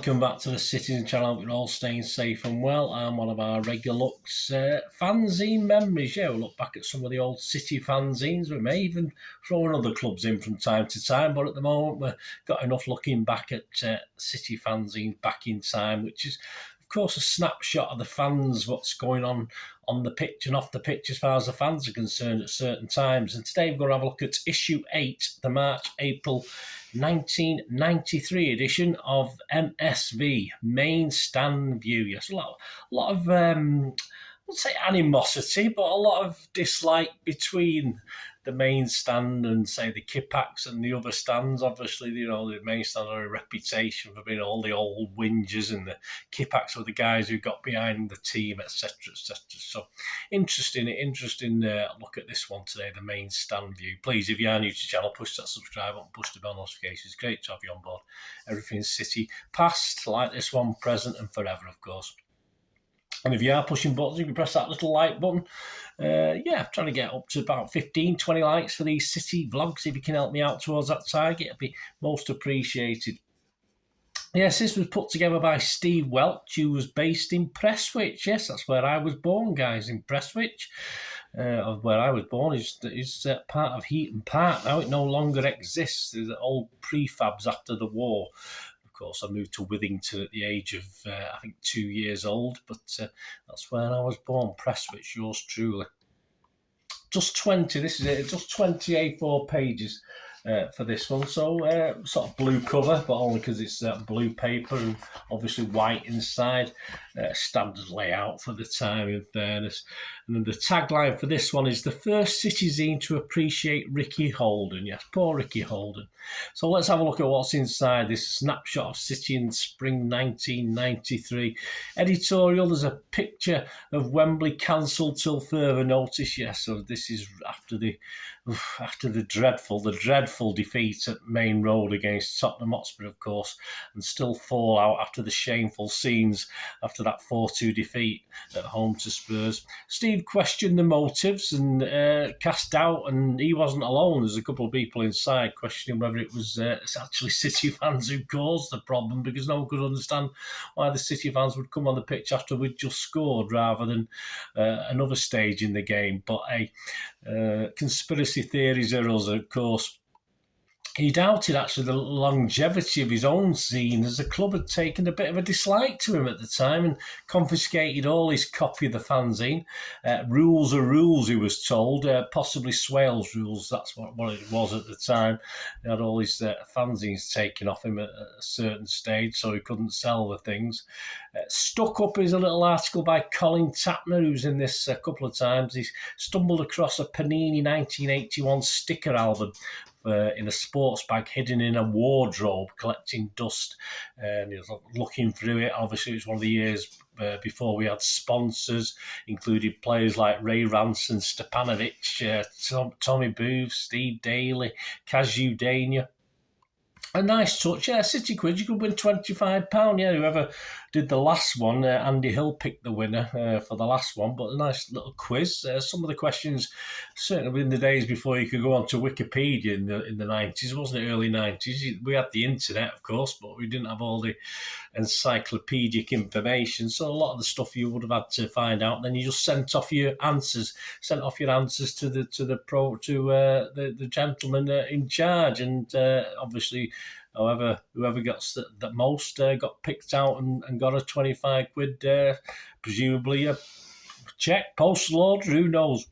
welcome back to the Citizen channel. Hope you're all staying safe and well. I'm one of our regular looks, fanzine memories. Yeah, we'll look back at some of the old City fanzines. We may even throw in other clubs in from time to time, but at the moment we've got enough looking back at City fanzines back in time, which is, of course, a snapshot of the fans, what's going on the pitch and off the pitch as far as the fans are concerned at certain times. And today we're going to have a look at issue 8, the March-April 1993 edition of MSV, Main Stand View. Yes, a lot of I wouldn't say animosity, but a lot of dislike between the main stand and, say, the Kipaks and the other stands. Obviously, you know, the main stand are a reputation for being all the old whingers, and the Kipaks were the guys who got behind the team, etc., etc. So, interesting look at this one today, the main stand view. Please, if you are new to the channel, push that subscribe button, push the bell notifications. Great to have you on board. Everything's City, past, like this one, present, and forever, of course. And if you are pushing buttons, you can press that little like button. I'm trying to get up to about 15, 20 likes for these City vlogs. If you can help me out towards that target, it'd be most appreciated. Yes, this was put together by Steve Welch, who was based in Prestwich. Yes, that's where I was born, guys, in Prestwich. Of where I was born is part of Heaton Park. Now it no longer exists. There's old prefabs after the war. Of course, I moved to Withington at the age of, I think, 2 years old, but that's where I was born, Prestwich, yours truly. Just 20, this is it, just 20 A4 pages for this one. So, sort of blue cover, but only because it's blue paper and obviously white inside. Standard layout for the time, in fairness. And then the tagline for this one is the first Citizen to appreciate Ricky Holden. Yes, poor Ricky Holden. So let's have a look at what's inside this snapshot of City in spring 1993. Editorial, there's a picture of Wembley cancelled till further notice. Yes, so this is after the dreadful defeat at Main Road against Tottenham Hotspur, of course, and still fallout after the shameful scenes after that 4-2 defeat at home to Spurs. Steve questioned the motives and cast doubt, and he wasn't alone. There's a couple of people inside questioning whether it was actually City fans who caused the problem, because no one could understand why the City fans would come on the pitch after we'd just scored rather than another stage in the game. But conspiracy theories are us, of course. He doubted, actually, the longevity of his own scene, as the club had taken a bit of a dislike to him at the time and confiscated all his copy of the fanzine. Rules are rules, he was told, possibly Swales rules, that's what it was at the time. He had all his fanzines taken off him at a certain stage, so he couldn't sell the things. Stuck Up is a little article by Colin Hulston, who's in this a couple of times. He stumbled across a Panini 1981 sticker album in a sports bag hidden in a wardrobe, collecting dust, and he was looking through it. Obviously, it was one of the years before we had sponsors, including players like Ray Ranson, Stepanovic, Tommy Booth, Steve Daly, Kazu Dania. A nice touch, yeah, City quid, you could win £25, yeah, whoever did the last one, Andy Hill picked the winner for the last one, but a nice little quiz. Some of the questions, certainly in the days before you could go on to Wikipedia in the 90s, wasn't it, early 90s? We had the internet, of course, but we didn't have all the encyclopedic information, so a lot of the stuff you would have had to find out, then you just sent off your answers to the gentleman in charge, and obviously whoever got the most got picked out and got a 25 quid, presumably a cheque, postal order, who knows.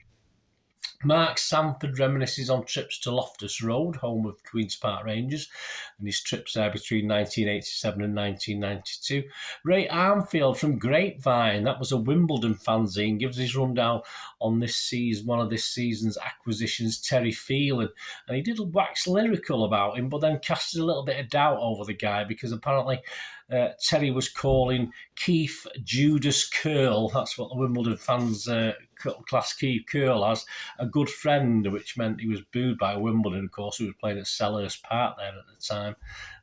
Marc Sanford reminisces on trips to Loftus Road, home of Queen's Park Rangers, and his trips there between 1987 and 1992. Ray Armfield from Grapevine, that was a Wimbledon fanzine, gives his rundown on this season, one of this season's acquisitions, Terry Phelan. And he did wax lyrical about him, but then casted a little bit of doubt over the guy, because apparently Terry was calling Keith Judas Curl, that's what the Wimbledon fans class Keith Curl as, a good friend, which meant he was booed by Wimbledon, of course, who was playing at Selhurst Park there at the time.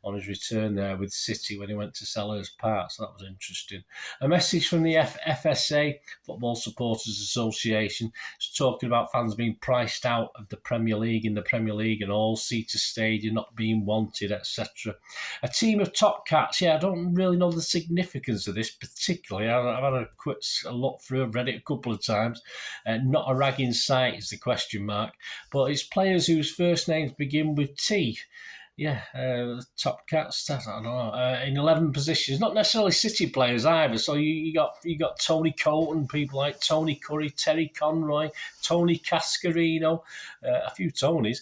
on his return there with City when he went to Selhurst Park. So that was interesting. A message from the FSA, Football Supporters Association, talking about fans being priced out of the Premier League in the Premier League and all-seater stadium not being wanted, etc. A team of top cats. Yeah, I don't really know the significance of this particularly. I've had a quick look through, I've read it a couple of times. Not a ragging sight is the question mark, but it's players whose first names begin with T. Yeah, top cats. I don't know. In 11 positions, not necessarily City players either. So you got Tony Colton, people like Tony Curry, Terry Conroy, Tony Cascarino, a few Tonys.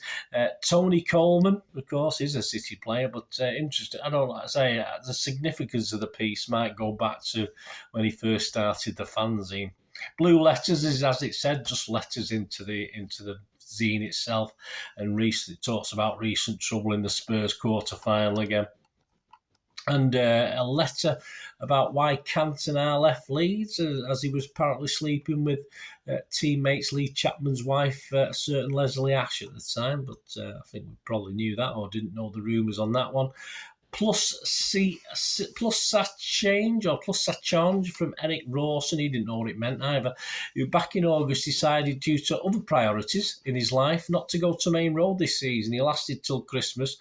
Tony Coleman, of course, is a City player, but interesting. I don't know. I say the significance of the piece might go back to when he first started the fanzine. Blue letters is, as it said, just letters into the zine itself, and it talks about recent trouble in the Spurs quarter-final again. And a letter about why Cantona left Leeds, as he was apparently sleeping with teammates Lee Chapman's wife, a certain Leslie Ash at the time, but I think we probably knew that or didn't know the rumours on that one. Plus Sachange from Eric Rawson, he didn't know what it meant either, who back in August decided due to other priorities in his life not to go to Main Road this season. He lasted till Christmas.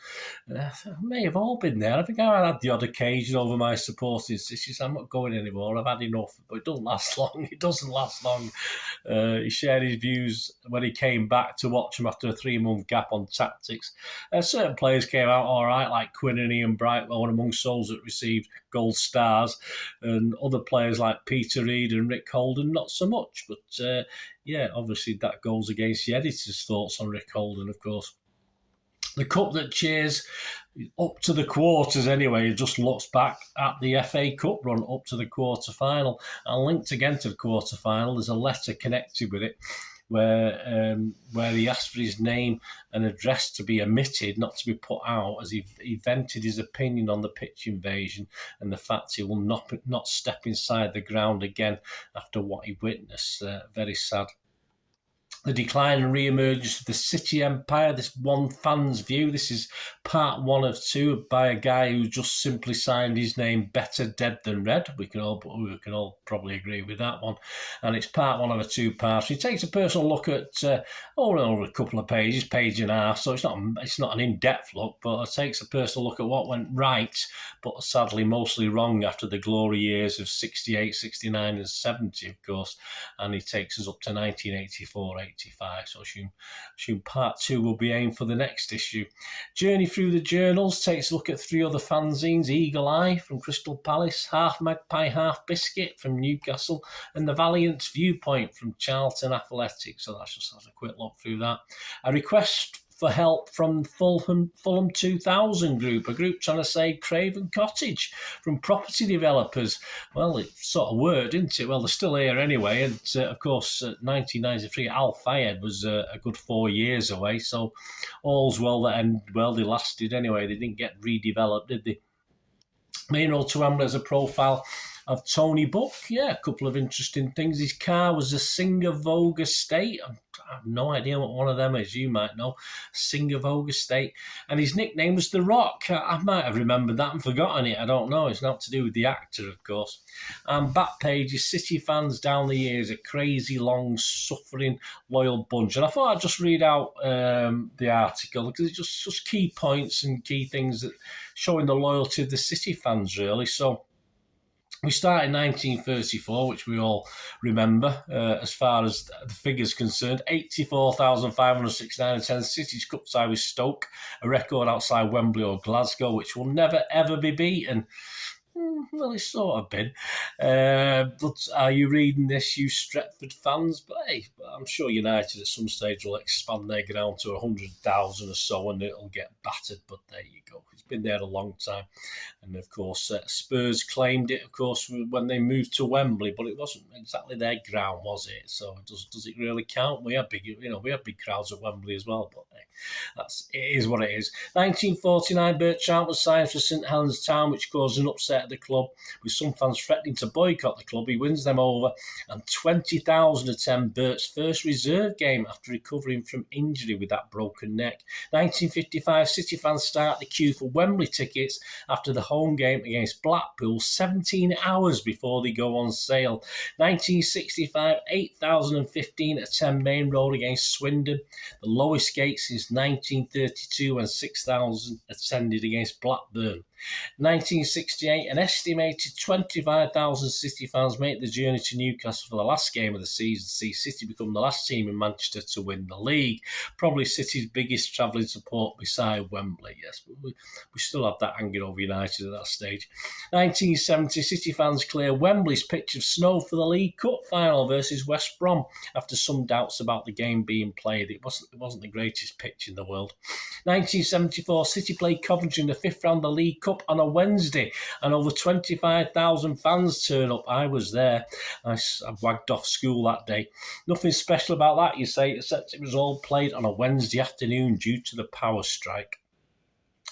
May have all been there. I think I had the odd occasion over my supporting sisters. I'm not going anymore. I've had enough. But it doesn't last long. It doesn't last long. He shared his views when he came back to watch him after a 3-month gap on tactics. Certain players came out all right, like Quinn and Ian Brightwell, and amongst those that received gold stars, and other players like Peter Reid and Rick Holden, not so much. But obviously that goes against the editor's thoughts on Rick Holden, of course. The cup that cheers up to the quarters anyway, just looks back at the FA Cup run up to the quarter-final. And linked again to the quarter-final, there's a letter connected with it where he asked for his name and address to be omitted, not to be put out, as he vented his opinion on the pitch invasion and the fact he will not step inside the ground again after what he witnessed. Very sad. The decline and re-emergence of the City Empire, this one fan's view. This is part 1 of 2 by a guy who just simply signed his name Better Dead Than Red. We can all probably agree with that one. And it's part 1 of a 2-part. He takes a personal look at over a couple of pages, page and a half. So it's not an in-depth look, but it takes a personal look at what went right, but sadly mostly wrong after the glory years of 68, 69 and 70, of course. And he takes us up to 1984. 85, so I assume part 2 will be aimed for the next issue. Journey through the journals takes a look at 3 other fanzines: Eagle Eye from Crystal Palace, Half Magpie, Half Biscuit from Newcastle, and The Valiant's Viewpoint from Charlton Athletic. So that's just a quick look through that. A request for help from Fulham 2000 group, a group trying to save Craven Cottage from property developers. Well, it sort of worked, didn't it? Well, they're still here anyway. And of course, 1993, Al Fayed was a good 4 years away. So all's well that ended well. They lasted anyway. They didn't get redeveloped, did they? Main Road to Wembley as a profile of Tony Buck. Yeah, a couple of interesting things. His car was a Singer Vogue estate. I have no idea what one of them is. You might know. Singer Vogue estate. And his nickname was The Rock. I might have remembered that and forgotten it. I don't know. It's not to do with the actor, of course. And back page is City fans down the years, a crazy, long, suffering, loyal bunch. And I thought I'd just read out the article because it's just key points and key things that showing the loyalty of the City fans, really. So we start in 1934, which we all remember, as far as the figures concerned. 84,569 attendance. City's cup tie with Stoke, a record outside Wembley or Glasgow, which will never, ever be beaten. Well, it's sort of been. But are you reading this, you Stretford fans? But hey, I'm sure United at some stage will expand their ground to 100,000 or so and it'll get battered. But there you go. It's been there a long time. And of course, Spurs claimed it, of course, when they moved to Wembley, but it wasn't exactly their ground, was it? So does it really count? We had big crowds at Wembley as well, but hey, It is what it is. 1949, Bert Trout was signed for St Helens Town, which caused an upset at the club, with some fans threatening to boycott the club. He wins them over, and 20,000 attend Bert's first reserve game after recovering from injury with that broken neck. 1955, City fans start the queue for Wembley tickets after the home game against Blackpool 17 hours before they go on sale. 1965, 8,015 attend Main Road against Swindon, the lowest gate since 1932, when 6,000 attended against Blackburn. 1968, an estimated 25,000 City fans make the journey to Newcastle for the last game of the season to see City become the last team in Manchester to win the league. Probably City's biggest travelling support beside Wembley, yes, but we still have that hanging over United at that stage. 1970, City fans clear Wembley's pitch of snow for the League Cup final versus West Brom after some doubts about the game being played. It wasn't the greatest pitch in the world. 1974, City played Coventry in the fifth round of the League Cup on a Wednesday, and over 25,000 fans turn up. I was there. I wagged off school that day. Nothing special about that, you say, except it was all played on a Wednesday afternoon due to the power strike.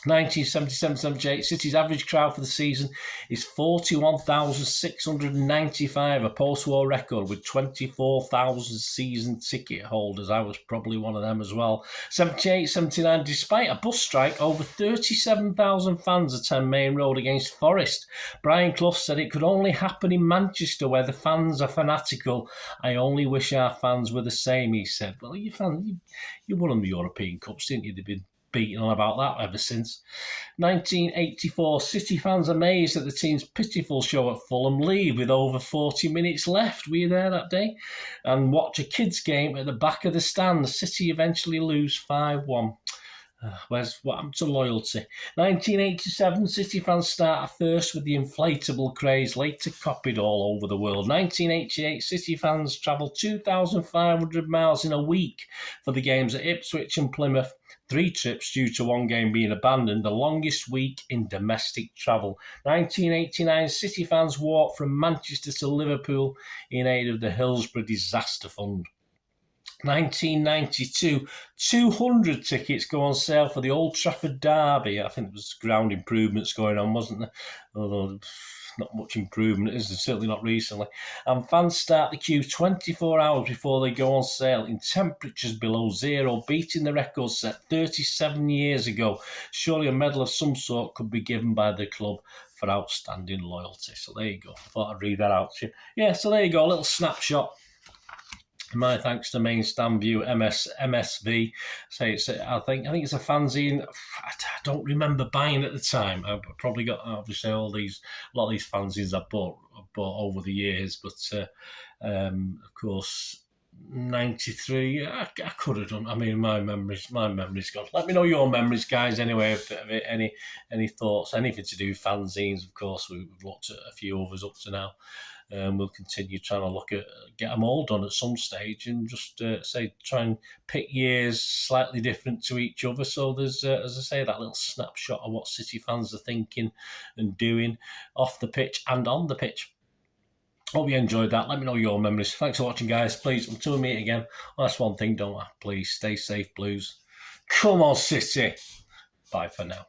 1977-78, City's average crowd for the season is 41,695, a post-war record with 24,000 season ticket holders. I was probably one of them as well. 78-79, despite a bus strike, over 37,000 fans attend Main Road against Forest. Brian Clough said it could only happen in Manchester where the fans are fanatical. I only wish our fans were the same, he said. Well, you won the European Cups, didn't you? They've been beating on about that ever since. 1984, City fans amazed at the team's pitiful show at Fulham leave with over 40 minutes left. Were you there that day? And watch a kids' game at the back of the stand. City eventually lose 5-1. What happened to loyalty? 1987, City fans start first with the inflatable craze, later copied all over the world. 1988, City fans travel 2,500 miles in a week for the games at Ipswich and Plymouth. 3 trips due to one game being abandoned, the longest week in domestic travel. 1989, City fans walk from Manchester to Liverpool in aid of the Hillsborough Disaster Fund. 1992, 200 tickets go on sale for the Old Trafford Derby. I think there was ground improvements going on, wasn't there? Although not much improvement, is there? Certainly not recently. And fans start the queue 24 hours before they go on sale in temperatures below zero, beating the record set 37 years ago. Surely a medal of some sort could be given by the club for outstanding loyalty. So there you go. I thought I'd read that out to you. Yeah, so there you go. A little snapshot. My thanks to Main Stand View MSV. I think it's a fanzine. I don't remember buying at the time. I probably got obviously a lot of these fanzines I bought over the years, but of course 93. I could have done. I mean, my memory's gone. Let me know your memories, guys. Anyway, of it, any thoughts, anything to do with fanzines. Of course, we've looked at a few others up to now. We'll continue trying to get them all done at some stage, and just try and pick years slightly different to each other. So there's, as I say, that little snapshot of what City fans are thinking and doing off the pitch and on the pitch. Hope you enjoyed that. Let me know your memories. Thanks for watching, guys. Please, until we meet again, that's one thing, don't I? Please stay safe, Blues. Come on, City. Bye for now.